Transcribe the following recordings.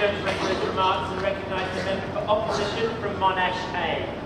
gentleman for his remarks and recognise the member for opposition from Monash A.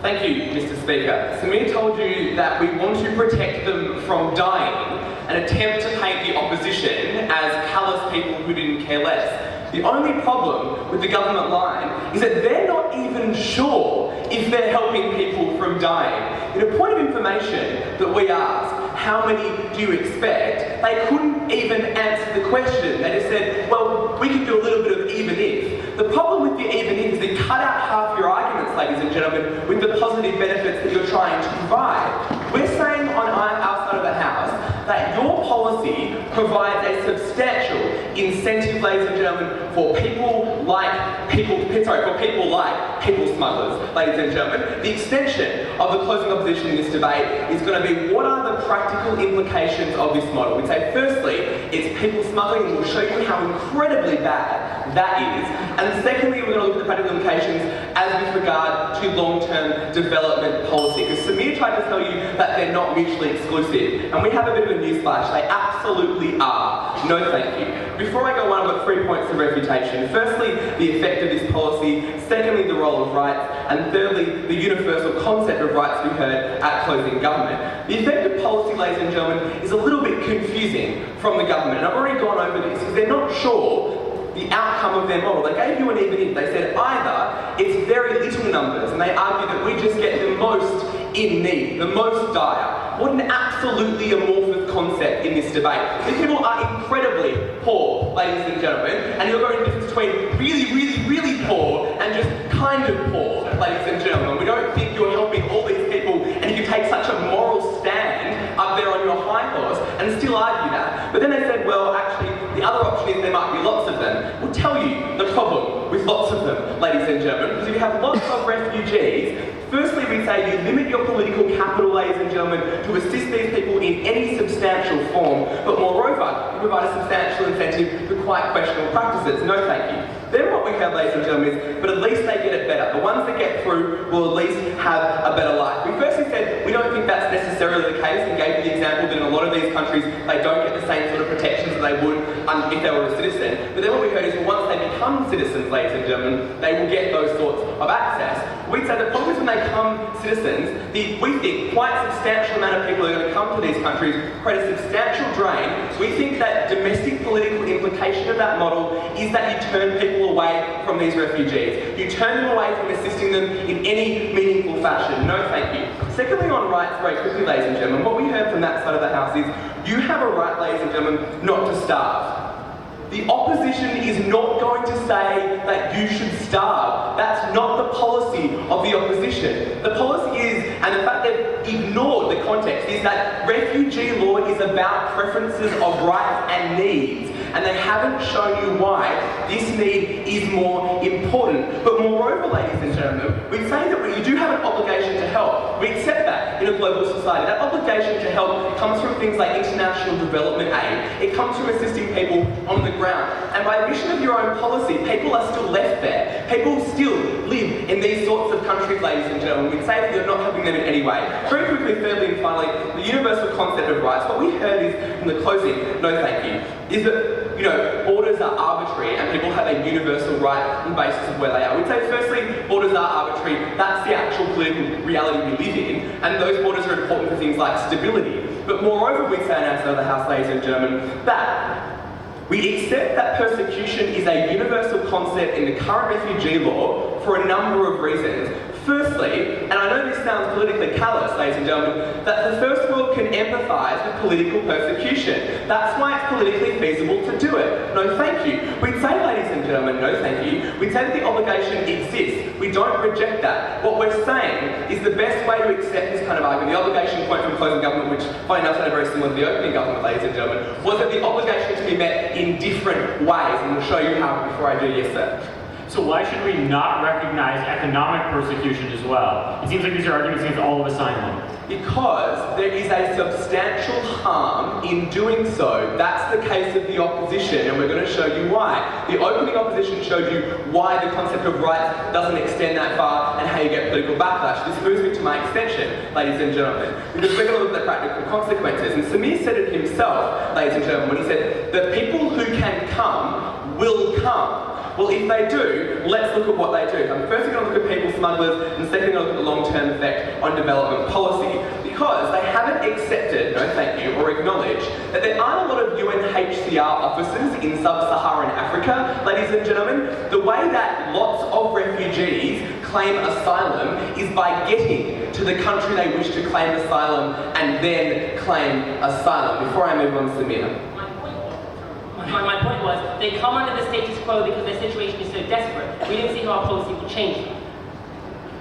Thank you, Mr. Speaker. Samir told you that we want to protect them from dying and attempt to paint the opposition as callous people who didn't care less. The only problem with the government line is that they're not even sure if they're helping people from dying. In a point of information that we asked, how many do you expect? They couldn't even answer the question. They just said, well, we could do a little bit of even if. The problem with the even if is they cut out half your arguments, ladies and gentlemen, with the positive benefits that you're trying to provide. We're saying on our side of the House that your policy provides a substantial incentive, ladies and gentlemen, for people like people smugglers, ladies and gentlemen. The extension of the closing opposition in this debate is going to be what are the practical implications of this model. We'd say firstly, it's people smuggling, and we'll show you how incredibly bad that is. And secondly, we're going to look at the practical implications as with regard to long-term development policy. Because Samir tried to tell you that they're not mutually exclusive. And we have a bit of a newsflash, they absolutely are. No thank you. Before I go on, I've got 3 points of refutation. Firstly, the effect of this policy. Secondly, the role of rights. And thirdly, the universal concept of rights we heard at closing government. The effect of policy, ladies and gentlemen, is a little bit confusing from the government. And I've already gone over this because they're not sure the outcome of their model. They gave you an even if. They said either it's very little numbers, and they argue that we just get the most in need, the most dire. What an absolutely amorphous concept in this debate. These people are incredibly poor, ladies and gentlemen, and you're going to difference between really, really, really poor and just kind of poor, ladies and gentlemen. We don't think you're helping all these people, and you can take such a moral stand up there on your high horse and still argue that. But then they said, well, actually, the other option is there might be lots of them. We'll tell you the problem with lots of them, ladies and gentlemen, because if you have lots of refugees, firstly, we say you limit your political capital, ladies and gentlemen, to assist these people in any substantial form, but moreover, you provide a substantial incentive for quite questionable practices. No thank you. Then what we have, ladies and gentlemen, is, but at least they get it better. The ones that get through will at least have a better life. We firstly said we don't think that's necessarily the case and gave the example that in a lot of these countries they don't get the same sort of protections that they would if they were a citizen. But then what we heard is well, once they become citizens, ladies and gentlemen, they will get those sorts of access. We'd say the problem is when they become citizens, we think quite a substantial amount of people are going to come to these countries, create a substantial drain. We think that domestic political implication of that model is that you turn people away from these refugees. You turn them away from assisting them in any meaningful fashion. No thank you. Secondly, on rights, very quickly, ladies and gentlemen, what we heard from that side of the House is you have a right, ladies and gentlemen, not to starve. The opposition is not going to say that you should starve. That's not the policy of the opposition. The policy is, and the fact they've ignored the context, is that refugee law is about preferences of rights and needs. And they haven't shown you why this need is more important. But moreover, ladies and gentlemen, we say that you do have an obligation to help. We accept that in a global society. That obligation to help comes from things like international development aid. It comes from assisting people on the ground. And by admission of your own policy, people are still left there. People still live in these sorts of countries, ladies and gentlemen. We'd say that you're not helping them in any way. Very quickly, thirdly and finally, the universal concept of rights. What we heard is, from the closing, no thank you, is that borders are arbitrary and people have a universal right on the basis of where they are. We'd say firstly, borders are arbitrary. That's the actual political reality we live in, and those borders are important for things like stability. But moreover, we'd say on our side of the House, ladies and gentlemen, that we accept that persecution is a universal concept in the current refugee law for a number of reasons. Firstly, and I know this sounds politically callous, ladies and gentlemen, that the first world can empathise with political persecution. That's why it's politically feasible to do it. No thank you. We'd say, ladies and gentlemen, no thank you. We'd say that the obligation exists. We don't reject that. What we're saying is the best way to accept this kind of argument, the obligation point from closing government, which funny enough sounded very similar to the opening government, ladies and gentlemen, was that the obligation to be met in different ways, and we'll show you how before I do, yes sir. So why should we not recognize economic persecution as well? It seems like these are arguments against all of asylum. Because there is a substantial harm in doing so. That's the case of the opposition, and we're going to show you why. The opening opposition showed you why the concept of rights doesn't extend that far and how you get political backlash. This moves me to my extension, ladies and gentlemen, because we're going to look at the practical consequences. And Samir said it himself, ladies and gentlemen, when he said, the people who can come will come. Well, if they do, let's look at what they do. I'm first going to look at people smugglers, and second going to look at the long-term effect on development policy. Because they haven't accepted, no thank you, or acknowledged that there aren't a lot of UNHCR officers in sub-Saharan Africa, ladies and gentlemen. The way that lots of refugees claim asylum is by getting to the country they wish to claim asylum and then claim asylum. Before I move on, Samir. My point was, they come under the status quo because their situation is so desperate. We didn't see how our policy would change them.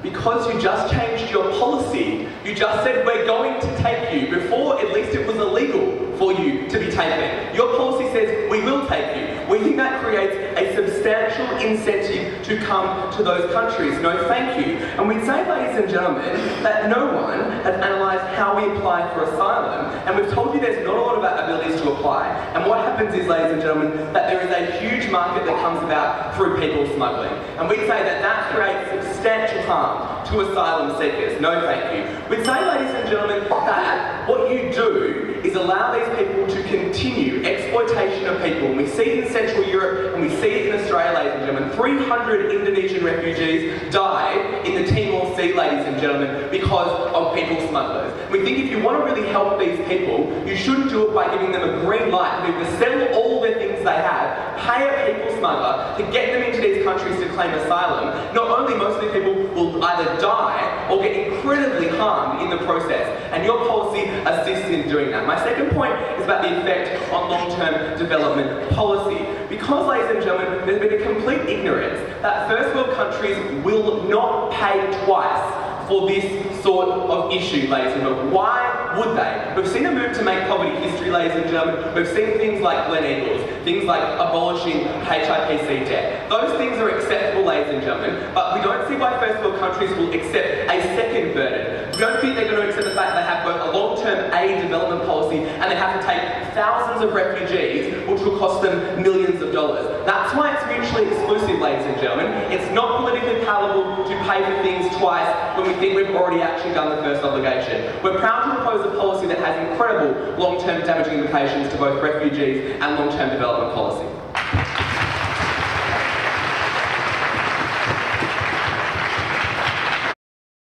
Because you just changed your policy. You just said we're going to take you. Before, at least it was illegal for you to be taken. Your policy says we will take you. We think that creates a substantial incentive to come to those countries. No thank you. And we'd say, ladies and gentlemen, that no one has analysed how we apply for asylum. And we've told you there's not a lot of abilities to apply. And what happens is, ladies and gentlemen, that there is a huge market that comes about through people smuggling. And we'd say that that creates substantial harm to asylum seekers. No thank you. We'd say, ladies and gentlemen, that what you do is allow these people to continue exploitation of people. And we see it in Central Europe and we see it in Australia, ladies and gentlemen. 300 Indonesian refugees died in the Timor Sea, ladies and gentlemen, because of people smugglers. We think if you want to really help these people, you shouldn't do it by giving them a green light to be able to sell all the things they have, pay a people smuggler to get them into these countries to claim asylum. Not only most of these people will either die or get incredibly harmed in the process, and your policy assists in doing that. My second point is about the effect on long-term development policy. Because, ladies and gentlemen, there's been a complete ignorance that first world countries will not pay twice for this sort of issue, ladies and gentlemen. Why would they? We've seen a move to make poverty history, ladies and gentlemen. We've seen things like Glen Eagles, things like abolishing HIPC debt. Those things are acceptable, ladies and gentlemen, but we don't see why first world countries will accept a second burden. We don't think they're going to accept the fact they have both a long-term aid development policy and they have to take thousands of refugees, which will cost them millions of dollars. That's why it's mutually exclusive, ladies and gentlemen. It's not politically palatable to pay for things twice when we think we've already actually done the first obligation. We're proud to propose a policy that has incredible long-term damaging implications to both refugees and long-term development policy.